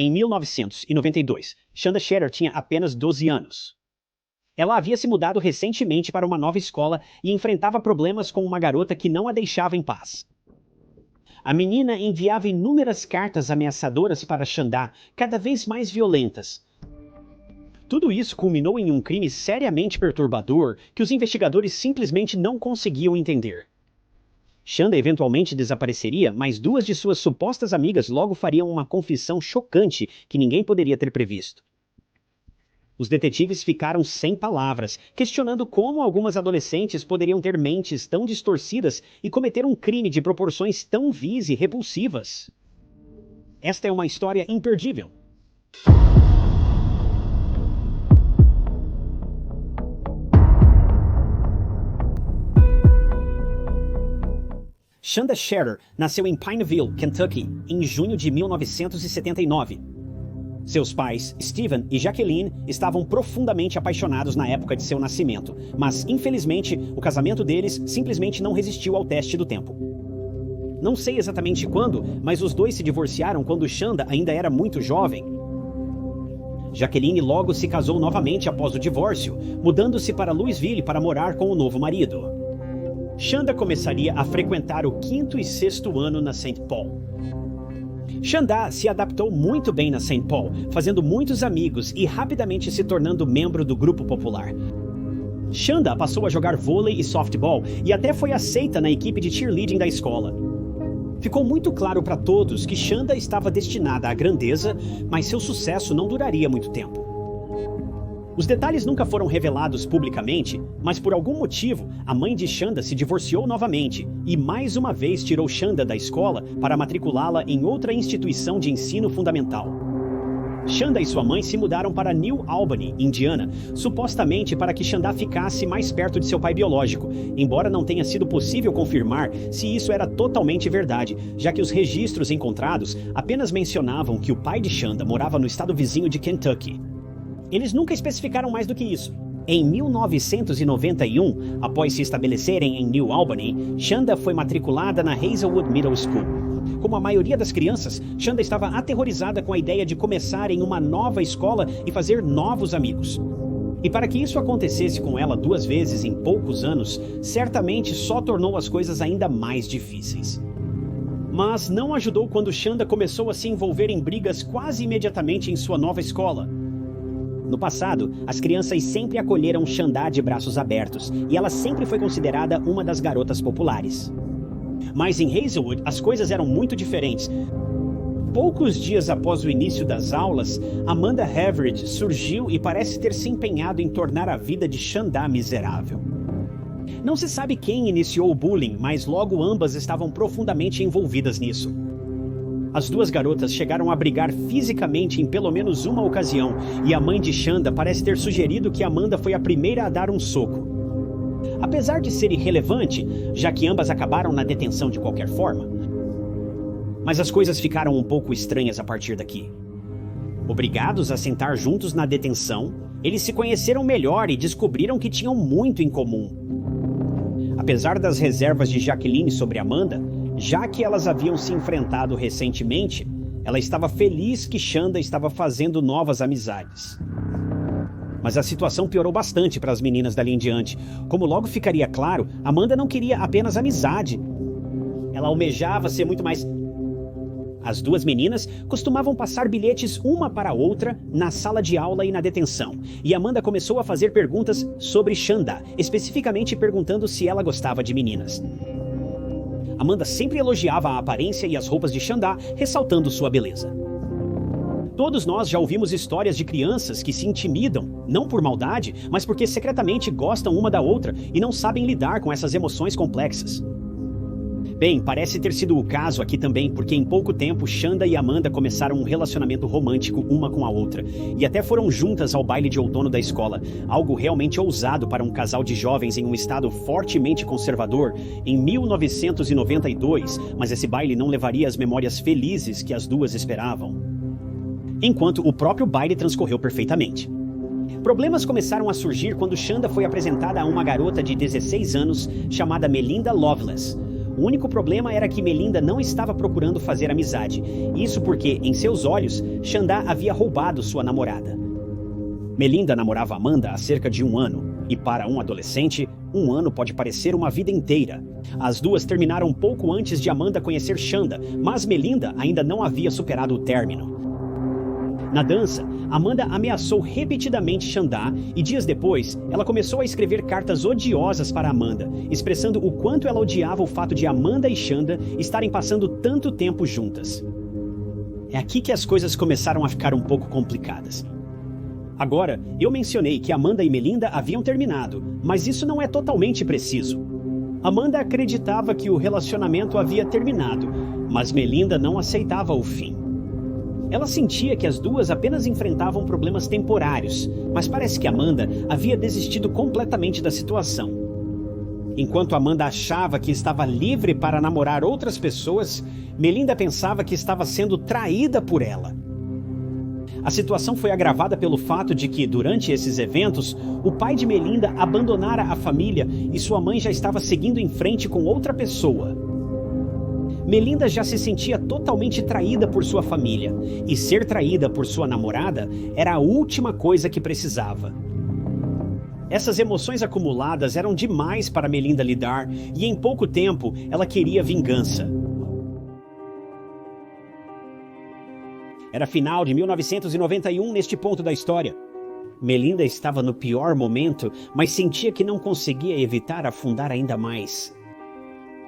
Em 1992, Shanda Shatter tinha apenas 12 anos. Ela havia se mudado recentemente para uma nova escola e enfrentava problemas com uma garota que não a deixava em paz. A menina enviava inúmeras cartas ameaçadoras para Shanda, cada vez mais violentas. Tudo isso culminou em um crime seriamente perturbador que os investigadores simplesmente não conseguiam entender. Shanda eventualmente desapareceria, mas duas de suas supostas amigas logo fariam uma confissão chocante que ninguém poderia ter previsto. Os detetives ficaram sem palavras, questionando como algumas adolescentes poderiam ter mentes tão distorcidas e cometer um crime de proporções tão vis e repulsivas. Esta é uma história imperdível. Shanda Shatter nasceu em Pineville, Kentucky, em junho de 1979. Seus pais, Steven e Jacqueline, estavam profundamente apaixonados na época de seu nascimento, mas, infelizmente, o casamento deles simplesmente não resistiu ao teste do tempo. Não sei exatamente quando, mas os dois se divorciaram quando Shanda ainda era muito jovem. Jacqueline logo se casou novamente após o divórcio, mudando-se para Louisville para morar com o novo marido. Shanda começaria a frequentar o 5º e 6º ano na St. Paul. Shanda se adaptou muito bem na St. Paul, fazendo muitos amigos e rapidamente se tornando membro do grupo popular. Shanda passou a jogar vôlei e softball e até foi aceita na equipe de cheerleading da escola. Ficou muito claro para todos que Shanda estava destinada à grandeza, mas seu sucesso não duraria muito tempo. Os detalhes nunca foram revelados publicamente, mas por algum motivo, a mãe de Shanda se divorciou novamente e mais uma vez tirou Shanda da escola para matriculá-la em outra instituição de ensino fundamental. Shanda e sua mãe se mudaram para New Albany, Indiana, supostamente para que Shanda ficasse mais perto de seu pai biológico, embora não tenha sido possível confirmar se isso era totalmente verdade, já que os registros encontrados apenas mencionavam que o pai de Shanda morava no estado vizinho de Kentucky. Eles nunca especificaram mais do que isso. Em 1991, após se estabelecerem em New Albany, Shanda foi matriculada na Hazelwood Middle School. Como a maioria das crianças, Shanda estava aterrorizada com a ideia de começar em uma nova escola e fazer novos amigos. E para que isso acontecesse com ela 2 vezes em poucos anos, certamente só tornou as coisas ainda mais difíceis. Mas não ajudou quando Shanda começou a se envolver em brigas quase imediatamente em sua nova escola. No passado, as crianças sempre acolheram Shanda de braços abertos, e ela sempre foi considerada uma das garotas populares. Mas em Hazelwood, as coisas eram muito diferentes. Poucos dias após o início das aulas, Amanda Havrid surgiu e parece ter se empenhado em tornar a vida de Shanda miserável. Não se sabe quem iniciou o bullying, mas logo ambas estavam profundamente envolvidas nisso. As duas garotas chegaram a brigar fisicamente em pelo menos uma ocasião, e a mãe de Shanda parece ter sugerido que Amanda foi a primeira a dar um soco. Apesar de ser irrelevante, já que ambas acabaram na detenção de qualquer forma. Mas as coisas ficaram um pouco estranhas a partir daqui. Obrigados a sentar juntos na detenção, eles se conheceram melhor e descobriram que tinham muito em comum. Apesar das reservas de Jacqueline sobre Amanda, já que elas haviam se enfrentado recentemente, ela estava feliz que Shanda estava fazendo novas amizades. Mas a situação piorou bastante para as meninas dali em diante. Como logo ficaria claro, Amanda não queria apenas amizade. Ela almejava ser muito mais. As duas meninas costumavam passar bilhetes uma para a outra na sala de aula e na detenção, e Amanda começou a fazer perguntas sobre Shanda, especificamente perguntando se ela gostava de meninas. Amanda sempre elogiava a aparência e as roupas de Shanda, ressaltando sua beleza. Todos nós já ouvimos histórias de crianças que se intimidam, não por maldade, mas porque secretamente gostam uma da outra e não sabem lidar com essas emoções complexas. Bem, parece ter sido o caso aqui também, porque em pouco tempo Shanda e Amanda começaram um relacionamento romântico uma com a outra, e até foram juntas ao baile de outono da escola, algo realmente ousado para um casal de jovens em um estado fortemente conservador em 1992, mas esse baile não levaria as memórias felizes que as duas esperavam. Enquanto o próprio baile transcorreu perfeitamente. Problemas começaram a surgir quando Shanda foi apresentada a uma garota de 16 anos chamada Melinda Loveless. O único problema era que Melinda não estava procurando fazer amizade. Isso porque, em seus olhos, Xandá havia roubado sua namorada. Melinda namorava Amanda há cerca de 1 ano, e para um adolescente, 1 ano pode parecer uma vida inteira. As duas terminaram pouco antes de Amanda conhecer Xanda, mas Melinda ainda não havia superado o término. Na dança, Amanda ameaçou repetidamente Xandá e dias depois, ela começou a escrever cartas odiosas para Amanda, expressando o quanto ela odiava o fato de Amanda e Xanda estarem passando tanto tempo juntas. É aqui que as coisas começaram a ficar um pouco complicadas. Agora, eu mencionei que Amanda e Melinda haviam terminado, mas isso não é totalmente preciso. Amanda acreditava que o relacionamento havia terminado, mas Melinda não aceitava o fim. Ela sentia que as duas apenas enfrentavam problemas temporários, mas parece que Amanda havia desistido completamente da situação. Enquanto Amanda achava que estava livre para namorar outras pessoas, Melinda pensava que estava sendo traída por ela. A situação foi agravada pelo fato de que, durante esses eventos, o pai de Melinda abandonara a família e sua mãe já estava seguindo em frente com outra pessoa. Melinda já se sentia totalmente traída por sua família, e ser traída por sua namorada era a última coisa que precisava. Essas emoções acumuladas eram demais para Melinda lidar, e em pouco tempo ela queria vingança. Era final de 1991 neste ponto da história. Melinda estava no pior momento, mas sentia que não conseguia evitar afundar ainda mais.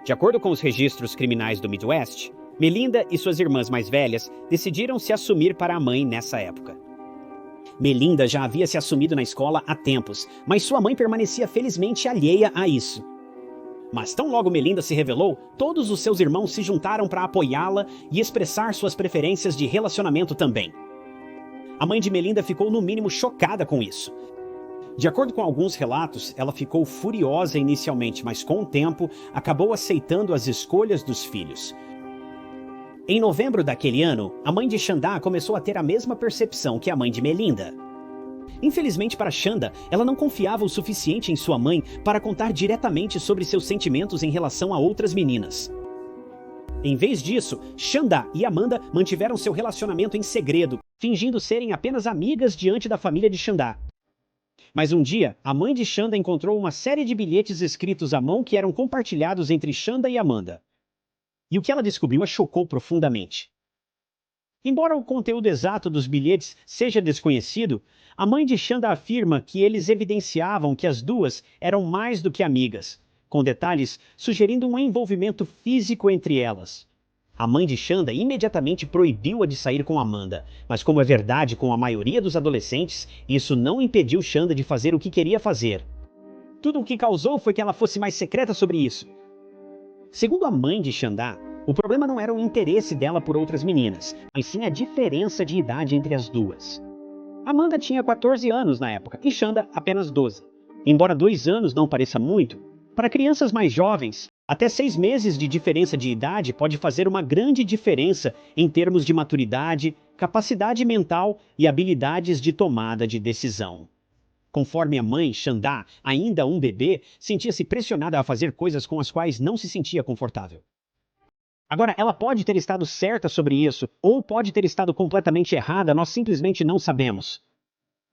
De acordo com os registros criminais do Midwest, Melinda e suas irmãs mais velhas decidiram se assumir para a mãe nessa época. Melinda já havia se assumido na escola há tempos, mas sua mãe permanecia felizmente alheia a isso. Mas tão logo Melinda se revelou, todos os seus irmãos se juntaram para apoiá-la e expressar suas preferências de relacionamento também. A mãe de Melinda ficou no mínimo chocada com isso. De acordo com alguns relatos, ela ficou furiosa inicialmente, mas com o tempo acabou aceitando as escolhas dos filhos. Em novembro daquele ano, a mãe de Xandá começou a ter a mesma percepção que a mãe de Melinda. Infelizmente para Xanda, ela não confiava o suficiente em sua mãe para contar diretamente sobre seus sentimentos em relação a outras meninas. Em vez disso, Xanda e Amanda mantiveram seu relacionamento em segredo, fingindo serem apenas amigas diante da família de Xandá. Mas um dia, a mãe de Xanda encontrou uma série de bilhetes escritos à mão que eram compartilhados entre Xanda e Amanda. E o que ela descobriu a chocou profundamente. Embora o conteúdo exato dos bilhetes seja desconhecido, a mãe de Xanda afirma que eles evidenciavam que as duas eram mais do que amigas, com detalhes sugerindo um envolvimento físico entre elas. A mãe de Xanda imediatamente proibiu-a de sair com Amanda, mas como é verdade com a maioria dos adolescentes, isso não impediu Xanda de fazer o que queria fazer. Tudo o que causou foi que ela fosse mais secreta sobre isso. Segundo a mãe de Xanda, o problema não era o interesse dela por outras meninas, mas sim a diferença de idade entre as duas. Amanda tinha 14 anos na época e Xanda apenas 12. Embora 2 anos não pareça muito, para crianças mais jovens, até 6 meses de diferença de idade pode fazer uma grande diferença em termos de maturidade, capacidade mental e habilidades de tomada de decisão. Conforme a mãe, Xandá, ainda um bebê, sentia-se pressionada a fazer coisas com as quais não se sentia confortável. Agora, ela pode ter estado certa sobre isso, ou pode ter estado completamente errada, nós simplesmente não sabemos.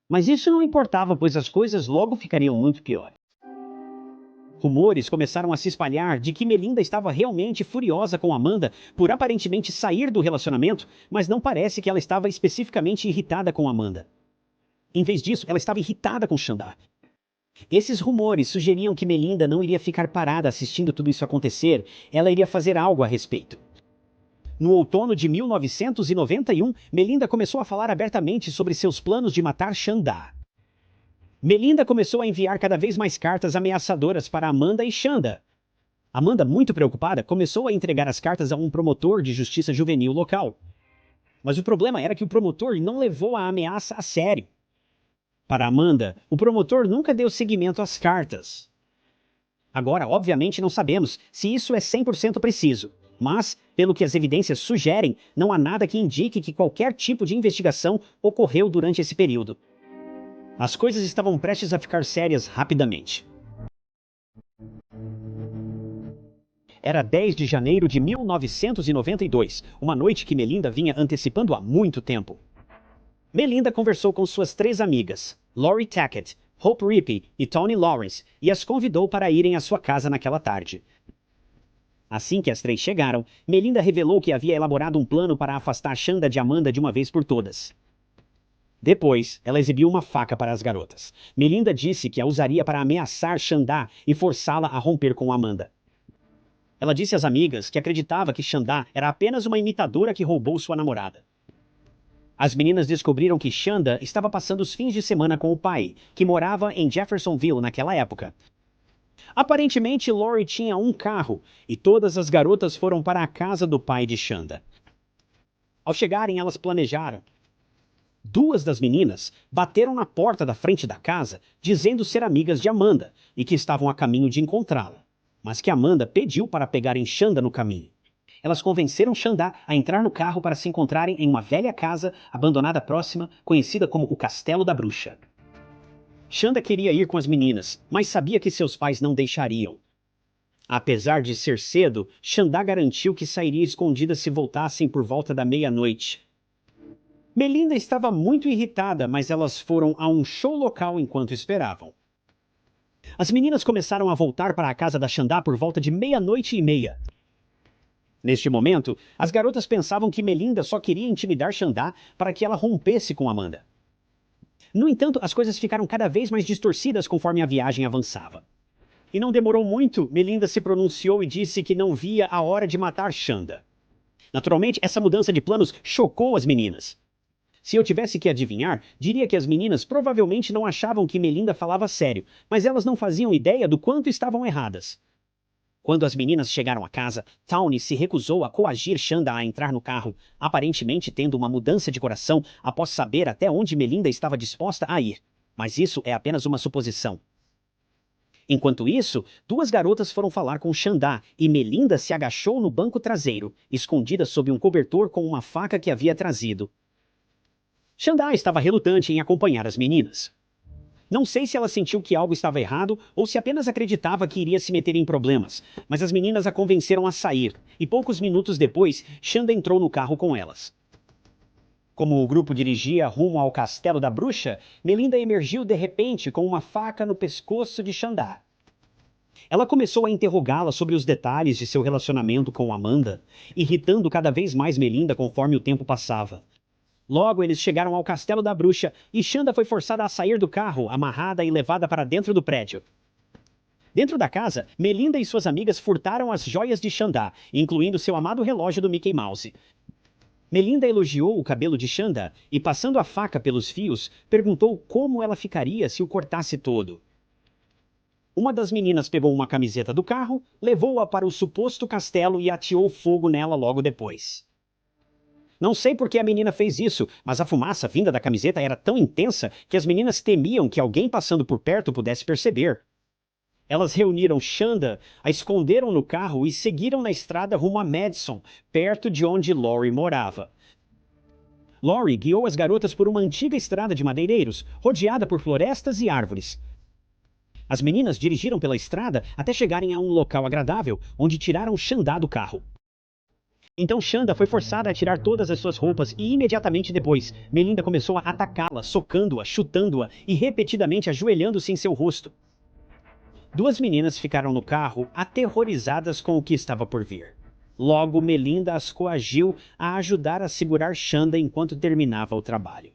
Mas isso não importava, pois as coisas logo ficariam muito piores. Rumores começaram a se espalhar de que Melinda estava realmente furiosa com Amanda por aparentemente sair do relacionamento, mas não parece que ela estava especificamente irritada com Amanda. Em vez disso, ela estava irritada com Xandá. Esses rumores sugeriam que Melinda não iria ficar parada assistindo tudo isso acontecer, ela iria fazer algo a respeito. No outono de 1991, Melinda começou a falar abertamente sobre seus planos de matar Xandá. Melinda começou a enviar cada vez mais cartas ameaçadoras para Amanda e Xanda. Amanda, muito preocupada, começou a entregar as cartas a um promotor de justiça juvenil local. Mas o problema era que o promotor não levou a ameaça a sério. Para Amanda, o promotor nunca deu seguimento às cartas. Agora, obviamente, não sabemos se isso é 100% preciso, mas, pelo que as evidências sugerem, não há nada que indique que qualquer tipo de investigação ocorreu durante esse período. As coisas estavam prestes a ficar sérias rapidamente. Era 10 de janeiro de 1992, uma noite que Melinda vinha antecipando há muito tempo. Melinda conversou com suas 3 amigas, Lori Tackett, Hope Rippey e Toni Lawrence, e as convidou para irem à sua casa naquela tarde. Assim que as 3 chegaram, Melinda revelou que havia elaborado um plano para afastar Shanda de Amanda de uma vez por todas. Depois, ela exibiu uma faca para as garotas. Melinda disse que a usaria para ameaçar Shanda e forçá-la a romper com Amanda. Ela disse às amigas que acreditava que Shanda era apenas uma imitadora que roubou sua namorada. As meninas descobriram que Shanda estava passando os fins de semana com o pai, que morava em Jeffersonville naquela época. Aparentemente, Lori tinha um carro, e todas as garotas foram para a casa do pai de Shanda. Ao chegarem, elas planejaram. 2 das meninas bateram na porta da frente da casa, dizendo ser amigas de Amanda, e que estavam a caminho de encontrá-la, mas que Amanda pediu para pegarem Shanda no caminho. Elas convenceram Shanda a entrar no carro para se encontrarem em uma velha casa abandonada próxima, conhecida como o Castelo da Bruxa. Shanda queria ir com as meninas, mas sabia que seus pais não deixariam. Apesar de ser cedo, Shanda garantiu que sairia escondida se voltassem por volta da meia-noite. Melinda estava muito irritada, mas elas foram a um show local enquanto esperavam. As meninas começaram a voltar para a casa da Shanda por volta de 00:30. Neste momento, as garotas pensavam que Melinda só queria intimidar Shanda para que ela rompesse com Amanda. No entanto, as coisas ficaram cada vez mais distorcidas conforme a viagem avançava. E não demorou muito, Melinda se pronunciou e disse que não via a hora de matar Shanda. Naturalmente, essa mudança de planos chocou as meninas. Se eu tivesse que adivinhar, diria que as meninas provavelmente não achavam que Melinda falava sério, mas elas não faziam ideia do quanto estavam erradas. Quando as meninas chegaram à casa, Tawny se recusou a coagir Shanda a entrar no carro, aparentemente tendo uma mudança de coração após saber até onde Melinda estava disposta a ir. Mas isso é apenas uma suposição. Enquanto isso, 2 garotas foram falar com Shanda e Melinda se agachou no banco traseiro, escondida sob um cobertor com uma faca que havia trazido. Shanda estava relutante em acompanhar as meninas. Não sei se ela sentiu que algo estava errado ou se apenas acreditava que iria se meter em problemas, mas as meninas a convenceram a sair, e poucos minutos depois, Shanda entrou no carro com elas. Como o grupo dirigia rumo ao Castelo da Bruxa, Melinda emergiu de repente com uma faca no pescoço de Shanda. Ela começou a interrogá-la sobre os detalhes de seu relacionamento com Amanda, irritando cada vez mais Melinda conforme o tempo passava. Logo, eles chegaram ao Castelo da Bruxa e Shanda foi forçada a sair do carro, amarrada e levada para dentro do prédio. Dentro da casa, Melinda e suas amigas furtaram as joias de Shanda, incluindo seu amado relógio do Mickey Mouse. Melinda elogiou o cabelo de Shanda e, passando a faca pelos fios, perguntou como ela ficaria se o cortasse todo. Uma das meninas pegou uma camiseta do carro, levou-a para o suposto castelo e ateou fogo nela logo depois. Não sei por que a menina fez isso, mas a fumaça vinda da camiseta era tão intensa que as meninas temiam que alguém passando por perto pudesse perceber. Elas reuniram Shanda, a esconderam no carro e seguiram na estrada rumo a Madison, perto de onde Lori morava. Lori guiou as garotas por uma antiga estrada de madeireiros, rodeada por florestas e árvores. As meninas dirigiram pela estrada até chegarem a um local agradável, onde tiraram Shanda do carro. Então Shanda foi forçada a tirar todas as suas roupas e imediatamente depois, Melinda começou a atacá-la, socando-a, chutando-a e repetidamente ajoelhando-se em seu rosto. 2 meninas ficaram no carro, aterrorizadas com o que estava por vir. Logo, Melinda as coagiu a ajudar a segurar Shanda enquanto terminava o trabalho.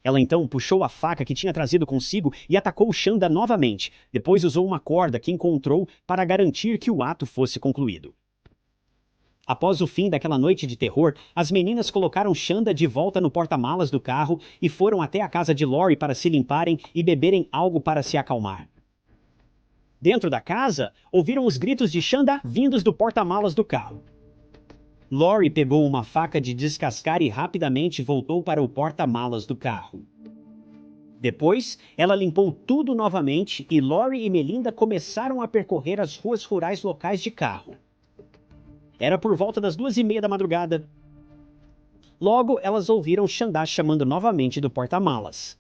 Ela então puxou a faca que tinha trazido consigo e atacou Shanda novamente. Depois usou uma corda que encontrou para garantir que o ato fosse concluído. Após o fim daquela noite de terror, as meninas colocaram Shanda de volta no porta-malas do carro e foram até a casa de Lori para se limparem e beberem algo para se acalmar. Dentro da casa, ouviram os gritos de Shanda vindos do porta-malas do carro. Lori pegou uma faca de descascar e rapidamente voltou para o porta-malas do carro. Depois, ela limpou tudo novamente e Lori e Melinda começaram a percorrer as ruas rurais locais de carro. Era por volta das 2:30 da madrugada. Logo, elas ouviram Shanda chamando novamente do porta-malas.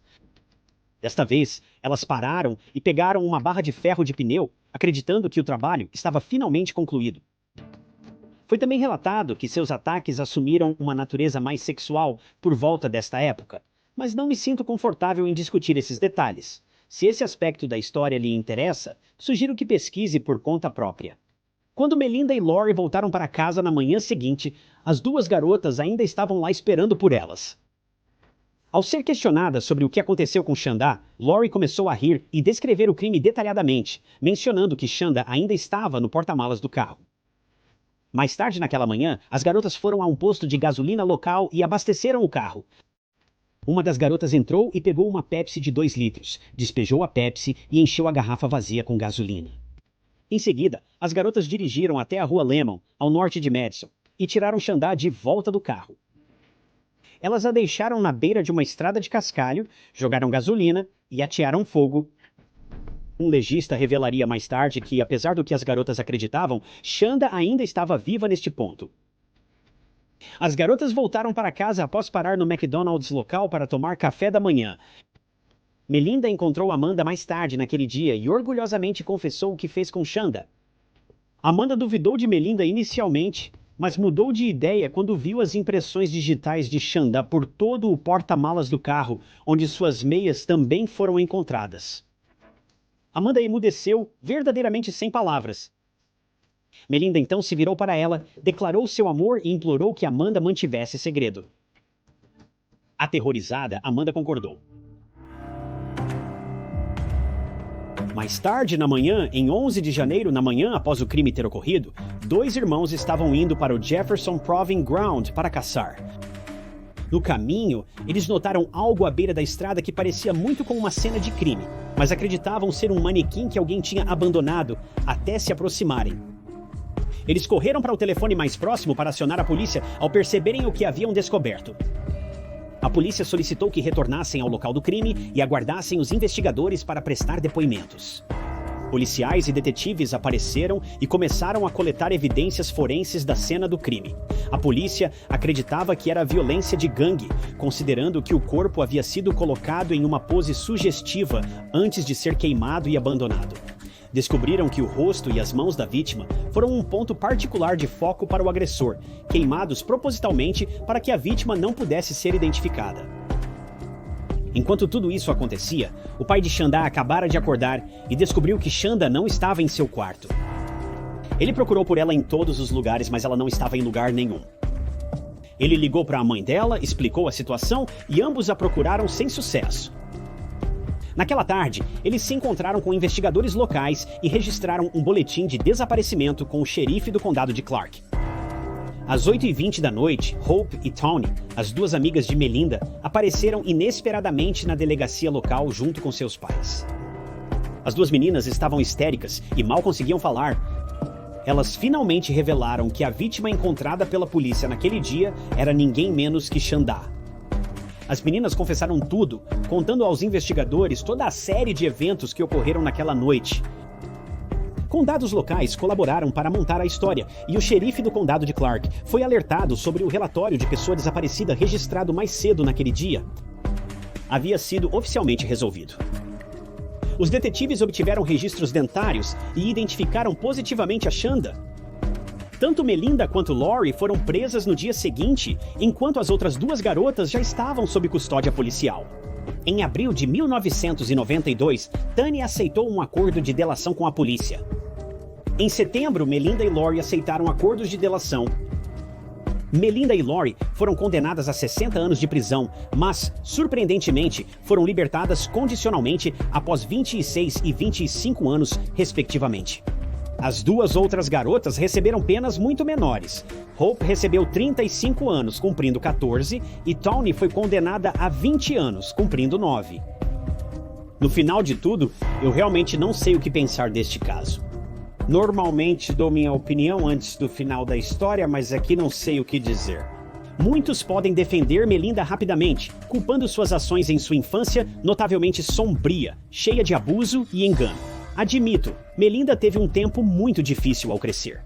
Desta vez, elas pararam e pegaram uma barra de ferro de pneu, acreditando que o trabalho estava finalmente concluído. Foi também relatado que seus ataques assumiram uma natureza mais sexual por volta desta época, mas não me sinto confortável em discutir esses detalhes. Se esse aspecto da história lhe interessa, sugiro que pesquise por conta própria. Quando Melinda e Lori voltaram para casa na manhã seguinte, as duas garotas ainda estavam lá esperando por elas. Ao ser questionada sobre o que aconteceu com Shanda, Lori começou a rir e descrever o crime detalhadamente, mencionando que Shanda ainda estava no porta-malas do carro. Mais tarde naquela manhã, as garotas foram a um posto de gasolina local e abasteceram o carro. Uma das garotas entrou e pegou uma Pepsi de 2 litros, despejou a Pepsi e encheu a garrafa vazia com gasolina. Em seguida, as garotas dirigiram até a rua Lemon, ao norte de Madison, e tiraram Shanda de volta do carro. Elas a deixaram na beira de uma estrada de cascalho, jogaram gasolina e atearam fogo. Um legista revelaria mais tarde que, apesar do que as garotas acreditavam, Shanda ainda estava viva neste ponto. As garotas voltaram para casa após parar no McDonald's local para tomar café da manhã. Melinda encontrou Amanda mais tarde naquele dia e orgulhosamente confessou o que fez com Shanda. Amanda duvidou de Melinda inicialmente, mas mudou de ideia quando viu as impressões digitais de Shanda por todo o porta-malas do carro, onde suas meias também foram encontradas. Amanda emudeceu, verdadeiramente sem palavras. Melinda então se virou para ela, declarou seu amor e implorou que Amanda mantivesse segredo. Aterrorizada, Amanda concordou. Mais tarde na manhã, em 11 de janeiro, na manhã após o crime ter ocorrido, 2 irmãos estavam indo para o Jefferson Proving Ground para caçar. No caminho, eles notaram algo à beira da estrada que parecia muito com uma cena de crime, mas acreditavam ser um manequim que alguém tinha abandonado até se aproximarem. Eles correram para o telefone mais próximo para acionar a polícia ao perceberem o que haviam descoberto. A polícia solicitou que retornassem ao local do crime e aguardassem os investigadores para prestar depoimentos. Policiais e detetives apareceram e começaram a coletar evidências forenses da cena do crime. A polícia acreditava que era violência de gangue, considerando que o corpo havia sido colocado em uma pose sugestiva antes de ser queimado e abandonado. Descobriram que o rosto e as mãos da vítima foram um ponto particular de foco para o agressor, queimados propositalmente para que a vítima não pudesse ser identificada. Enquanto tudo isso acontecia, o pai de Shanda acabara de acordar e descobriu que Shanda não estava em seu quarto. Ele procurou por ela em todos os lugares, mas ela não estava em lugar nenhum. Ele ligou para a mãe dela, explicou a situação e ambos a procuraram sem sucesso. Naquela tarde, eles se encontraram com investigadores locais e registraram um boletim de desaparecimento com o xerife do condado de Clark. Às 8h20 da noite, Hope e Tony, as duas amigas de Melinda, apareceram inesperadamente na delegacia local junto com seus pais. As duas meninas estavam histéricas e mal conseguiam falar. Elas finalmente revelaram que a vítima encontrada pela polícia naquele dia era ninguém menos que Shanda. As meninas confessaram tudo, contando aos investigadores toda a série de eventos que ocorreram naquela noite. Condados locais colaboraram para montar a história e o xerife do condado de Clark foi alertado sobre o relatório de pessoa desaparecida registrado mais cedo naquele dia. Havia sido oficialmente resolvido. Os detetives obtiveram registros dentários e identificaram positivamente a Shanda. Tanto Melinda quanto Lori foram presas no dia seguinte, enquanto as outras duas garotas já estavam sob custódia policial. Em abril de 1992, Tani aceitou um acordo de delação com a polícia. Em setembro, Melinda e Lori aceitaram acordos de delação. Melinda e Lori foram condenadas a 60 anos de prisão, mas, surpreendentemente, foram libertadas condicionalmente após 26 e 25 anos, respectivamente. As duas outras garotas receberam penas muito menores. Hope recebeu 35 anos, cumprindo 14, e Tony foi condenada a 20 anos, cumprindo 9. No final de tudo, eu realmente não sei o que pensar deste caso. Normalmente dou minha opinião antes do final da história, mas aqui não sei o que dizer. Muitos podem defender Melinda rapidamente, culpando suas ações em sua infância notavelmente sombria, cheia de abuso e engano. Admito, Melinda teve um tempo muito difícil ao crescer.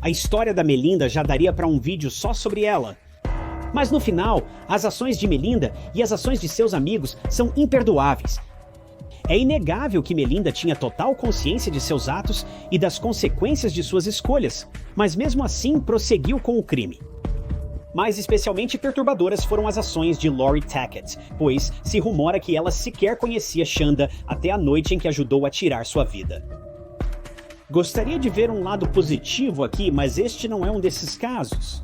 A história da Melinda já daria para um vídeo só sobre ela. Mas no final, as ações de Melinda e as ações de seus amigos são imperdoáveis. É inegável que Melinda tinha total consciência de seus atos e das consequências de suas escolhas, mas mesmo assim prosseguiu com o crime. Mais especialmente perturbadoras foram as ações de Lori Tackett, pois se rumora que ela sequer conhecia Shanda até a noite em que ajudou a tirar sua vida. Gostaria de ver um lado positivo aqui, mas este não é um desses casos.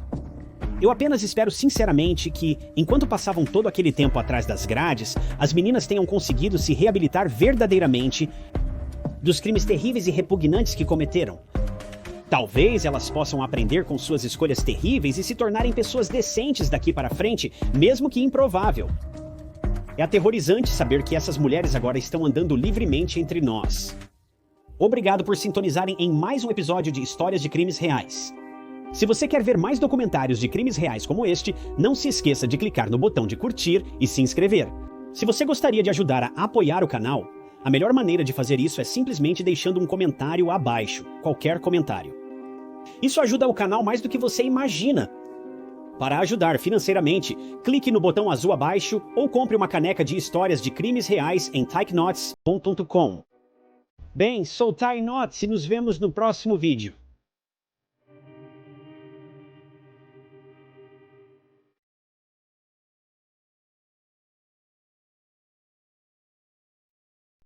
Eu apenas espero sinceramente que, enquanto passavam todo aquele tempo atrás das grades, as meninas tenham conseguido se reabilitar verdadeiramente dos crimes terríveis e repugnantes que cometeram. Talvez elas possam aprender com suas escolhas terríveis e se tornarem pessoas decentes daqui para frente, mesmo que improvável. É aterrorizante saber que essas mulheres agora estão andando livremente entre nós. Obrigado por sintonizarem em mais um episódio de Histórias de Crimes Reais. Se você quer ver mais documentários de crimes reais como este, não se esqueça de clicar no botão de curtir e se inscrever. Se você gostaria de ajudar a apoiar o canal, a melhor maneira de fazer isso é simplesmente deixando um comentário abaixo, qualquer comentário. Isso ajuda o canal mais do que você imagina. Para ajudar financeiramente, clique no botão azul abaixo ou compre uma caneca de histórias de crimes reais em TykeKnots.com. Bem, sou Ty Knotts e nos vemos no próximo vídeo.